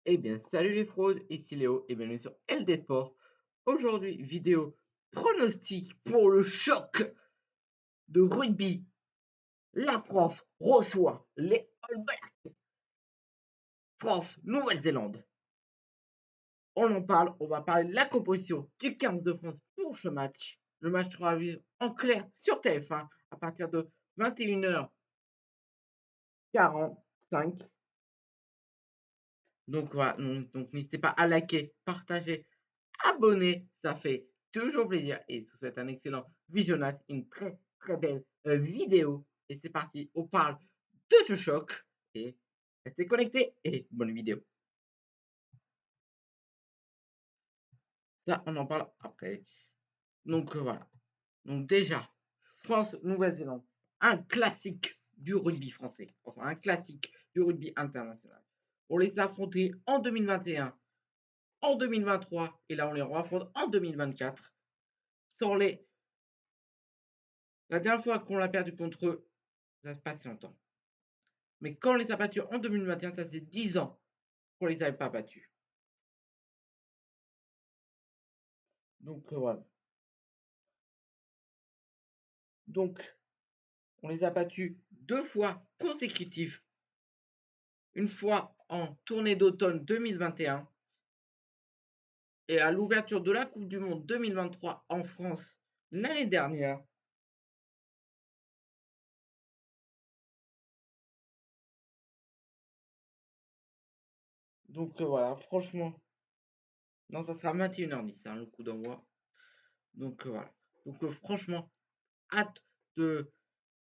Eh bien, salut les fraudes, ici Léo et bienvenue sur LD Sports. Aujourd'hui, vidéo pronostic pour le choc de rugby. La France reçoit les All Blacks. France, Nouvelle-Zélande. On en parle, on va parler de la composition du 15 de France pour ce match. Le match sera à vivre en clair sur TF1 à partir de 21h45. Donc voilà, donc n'hésitez pas à liker, partager, abonner, ça fait toujours plaisir et je vous souhaite un excellent visionnage, une très très belle vidéo. Et c'est parti, on parle de ce choc et restez connectés et bonne vidéo. Ça, on en parle après. Donc voilà. Donc déjà, France-Nouvelle-Zélande, un classique du rugby français, enfin un classique du rugby international. On les a affrontés en 2021, en 2023 et là on les affronte en 2024. Sans les La dernière fois qu'on l'a perdu contre eux, ça se passe longtemps. Mais quand on les a battus en 2021, ça fait 10 ans qu'on les avait pas battus. Donc voilà. Donc on les a battus 2 fois consécutives. Une fois en tournée d'automne 2021 et à l'ouverture de la Coupe du Monde 2023 en France l'année dernière. Donc voilà, franchement, non, ça sera 21h10 hein, le coup d'envoi. Donc voilà. Donc franchement, hâte de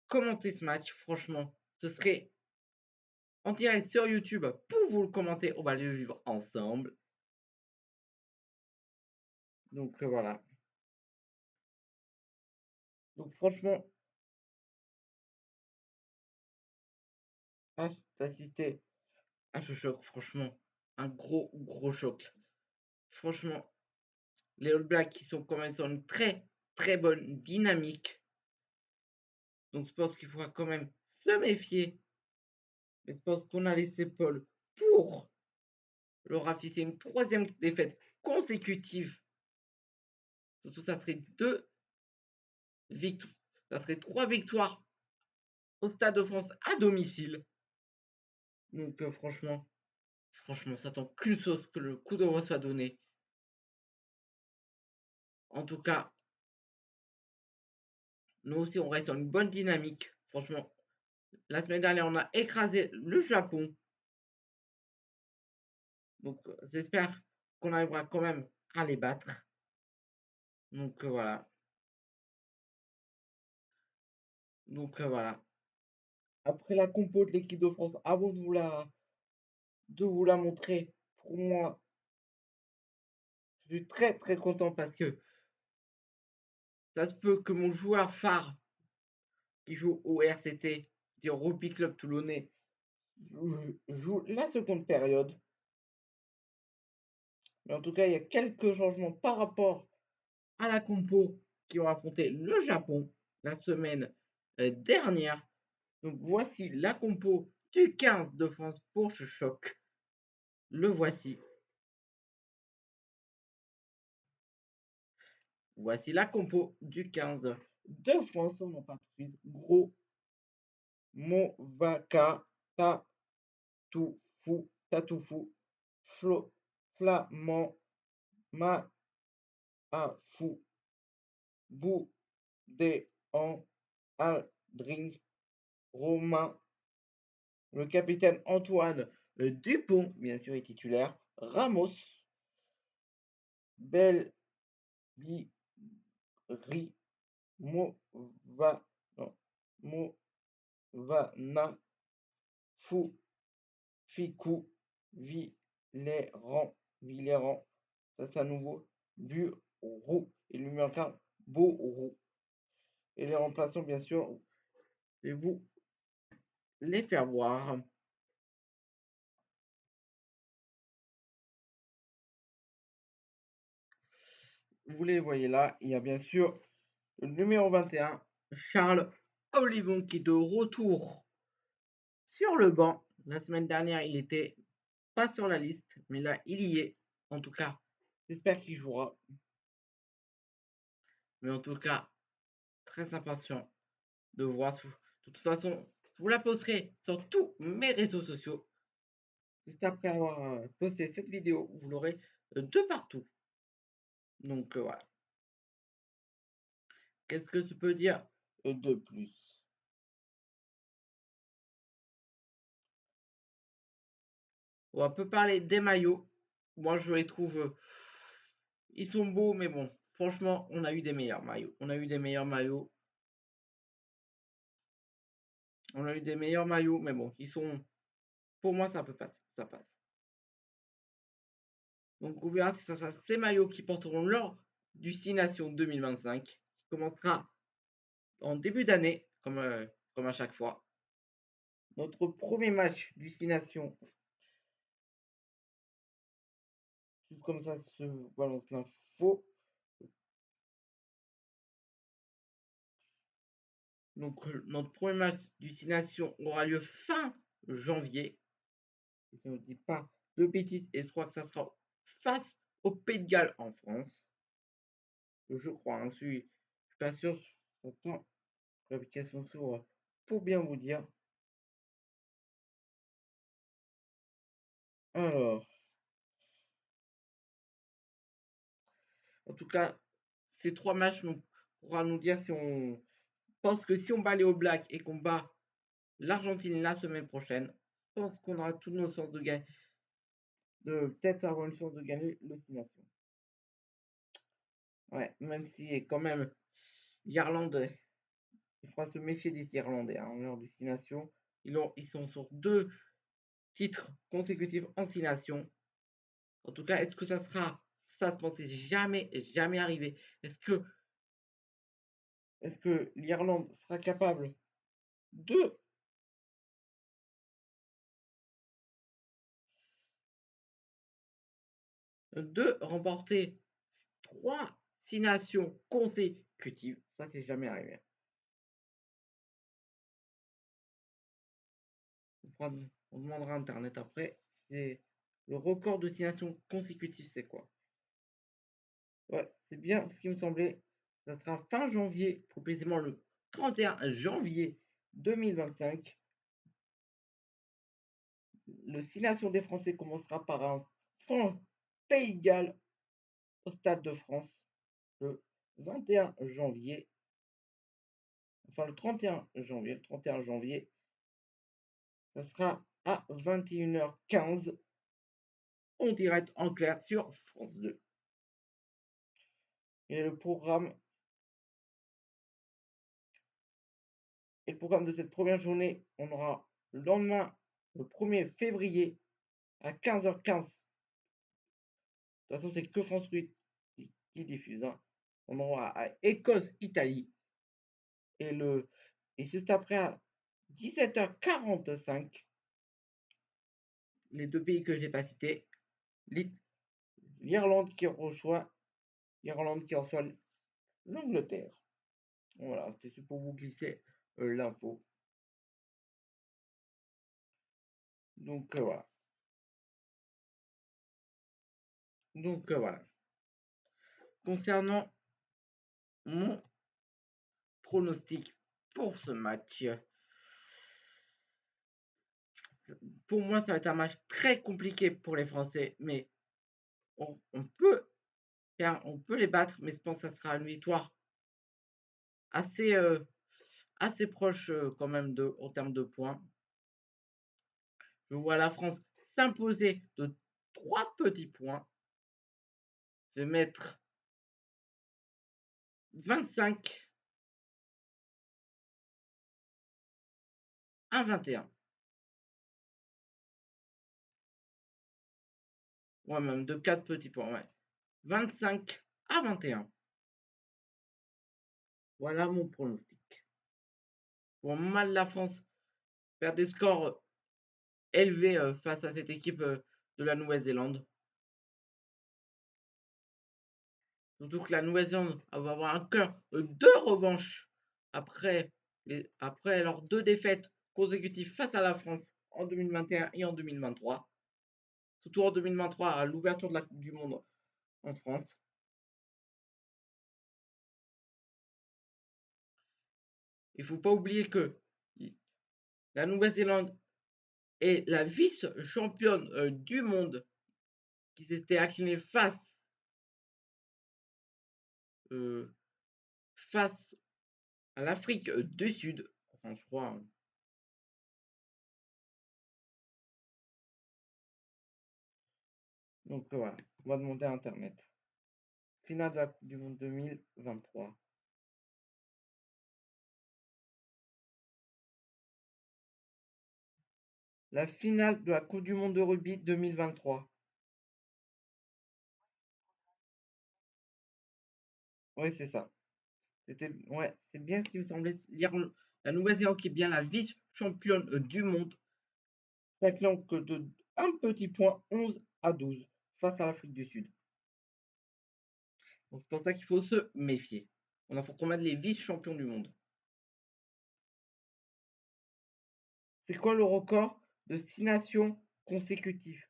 commenter ce match. Franchement, ce serait en direct sur YouTube pour vous le commenter. On va le vivre ensemble. Donc voilà. Donc franchement, d'assister à ce choc, franchement, un gros choc. Franchement, les All Blacks qui sont quand même sur une très très bonne dynamique. Donc je pense qu'il faudra quand même se méfier. Mais je pense qu'on a les épaules pour leur afficher une troisième défaite consécutive. Surtout ça ferait 2 victoires. Ça ferait 3 victoires au Stade de France à domicile. Donc franchement, ça attend qu'une chose, que le coup d'envoi soit donné. En tout cas, nous aussi, on reste sur une bonne dynamique. Franchement, la semaine dernière, on a écrasé le Japon. Donc j'espère qu'on arrivera quand même à les battre. Donc voilà. Donc voilà. Après la compo de l'équipe de France, avant de vous la montrer, pour moi, je suis très très content parce que ça se peut que mon joueur phare qui joue au RCT, du Rugby Club Toulonnais, joue la seconde période. Mais en tout cas, il y a quelques changements par rapport à la compo qui ont affronté le Japon la semaine dernière. Donc voici la compo du 15 de France pour ce choc. Le voici. Voici la compo du 15 de France. On n'en parle tout de suite. Gros, Movaka, Tatoufou, Flamand, Maafou, Boudéan, Aldring, Romain, le capitaine Antoine Dupont, bien sûr, est titulaire, Ramos, Belbiri, Movana, Fou, Ficou, Villéran, ça c'est à nouveau, Burou, et le numéro 15, Bourou. Et les remplaçants, bien sûr, je vais vous les faire voir. Vous les voyez là, il y a bien sûr le numéro 21, Charles Olivon, qui est de retour sur le banc. La semaine dernière, il était pas sur la liste, mais là, il y est. En tout cas, j'espère qu'il jouera. Mais en tout cas, très impatient de voir. De toute façon, je vous la posterai sur tous mes réseaux sociaux. Juste après avoir posté cette vidéo, vous l'aurez de partout. Donc voilà. Qu'est-ce que je peux dire de plus? On peut parler des maillots. Moi, je les trouve. Ils sont beaux, mais bon, franchement, on a eu des meilleurs maillots. On a eu des meilleurs maillots. On a eu des meilleurs maillots, mais bon, ils sont. Pour moi, ça peut passer. Ça passe. Donc, on verra si ça sera ces maillots qui porteront lors du 6 Nations 2025, qui commencera en début d'année, comme à chaque fois. Notre premier match du 6 Nations. Tout comme ça se balance l'info. Donc, notre premier match du 6 Nations aura lieu fin janvier. Si je ne dis pas de bêtises, et je crois que ça sera face au Pays de Galles en France. Je crois, hein, je suis pas sûr. J'attends l'application s'ouvre pour bien vous dire. Alors, en tout cas, ces trois matchs pourra nous dire si on pense que si on bat les All Blacks et qu'on bat l'Argentine la semaine prochaine, je pense qu'on aura toutes nos chances de gagner, de peut-être avoir une chance de gagner le 6 Nations. Ouais, même si quand même l'Irlande, il faudra se méfier des Irlandais hein, lors du 6 Nations. Ils sont sur 2 titres consécutifs en 6 Nations. En tout cas, est-ce que ça sera, ça se pensait jamais arrivé. Est-ce que l'Irlande sera capable de remporter 3 6 nations consécutives? Ça, c'est jamais arrivé. On demandera Internet après. C'est le record de 6 nations consécutives, c'est quoi? Ouais, c'est bien ce qui me semblait. Ça sera fin janvier, plus précisément le 31 janvier 2025. Le 6 nations des Français commencera par un Pays de Galles au Stade de France le 21 janvier. Enfin, le 31 janvier. Le 31 janvier, ça sera à 21h15 en direct en clair sur France 2. Et le programme de cette première journée, on aura le lendemain, le 1er février, à 15h15. De toute façon, c'est que France 8 qui diffuse. Hein. On aura à Écosse-Italie. Et juste après, à 17h45, les deux pays que je n'ai pas cités, l'Irlande qui reçoit l'Angleterre. Voilà, c'est pour vous glisser l'info. Donc voilà. Donc voilà. Concernant mon pronostic pour ce match, pour moi, ça va être un match très compliqué pour les Français, mais on peut les battre, mais je pense que ça sera une victoire assez, assez proche quand même en termes de points. Je vois la France s'imposer de 3 petits points. Je vais mettre 25 à 21. Ouais, même de 4 petits points, ouais. 25 à 21. Voilà mon pronostic. Pour mal la France faire des scores élevés face à cette équipe de la Nouvelle-Zélande. Surtout que la Nouvelle-Zélande va avoir un cœur de revanche après, après leurs 2 défaites consécutives face à la France en 2021 et en 2023. surtout en 2023 à l'ouverture de la Coupe du Monde en France. Il ne faut pas oublier que la Nouvelle-Zélande est la vice-championne du monde qui s'était inclinée euh, face à l'Afrique du Sud. Enfin, je crois. Donc voilà, on va demander à Internet. Finale de la Coupe du Monde 2023. La finale de la Coupe du Monde de rugby 2023. Oui, c'est ça. Ouais, c'est bien ce qui me semblait lire. La Nouvelle-Zélande qui est bien la vice-championne du monde, s'inclinant que de un petit point, 11-12, face à l'Afrique du Sud. Donc c'est pour ça qu'il faut se méfier. On a faut qu'on mette les vice-champions du monde. C'est quoi le record de 6 nations consécutives?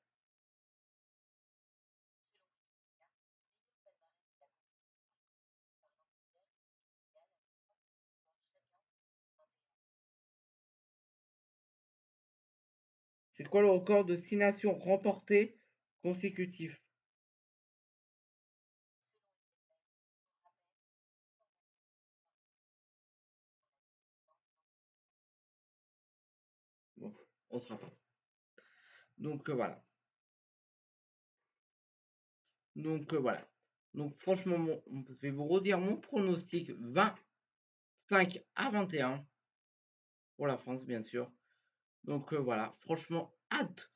C'est quoi le record de 6 nations remportées consécutives? Bon, on sera pas. Donc voilà. Donc voilà. Donc franchement, je vais vous redire mon pronostic 25-21 pour la France, bien sûr. Donc voilà, franchement, hâte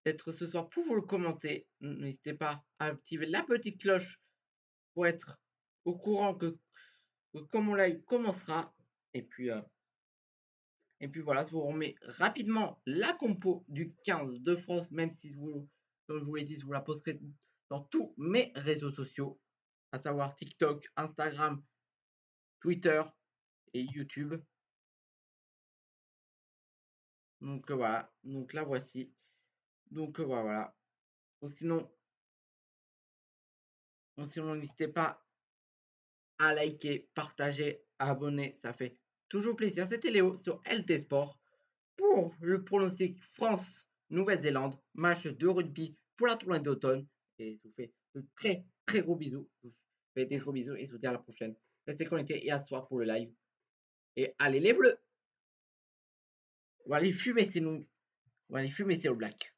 d'être ce soir pour vous le commenter. N'hésitez pas à activer la petite cloche pour être au courant que comme on live commencera. Et puis voilà, je vous remets rapidement la compo du 15 de France, même si vous, comme je vous l'ai dit, je vous la posterai dans tous mes réseaux sociaux, à savoir TikTok, Instagram, Twitter et YouTube. Donc voilà, donc la voici. Donc voilà. Donc, sinon n'hésitez pas à liker, partager, abonner, ça fait toujours plaisir. C'était Léo sur LT Sport pour le pronostic France-Nouvelle-Zélande, match de rugby pour la tournée d'automne. Et je vous fais de très très gros bisous. Je vous fais des gros bisous et je vous dis à la prochaine. Restez connectés et à ce soir pour le live. Et allez les bleus. On va aller fumer, c'est nous. On va aller fumer, c'est au black.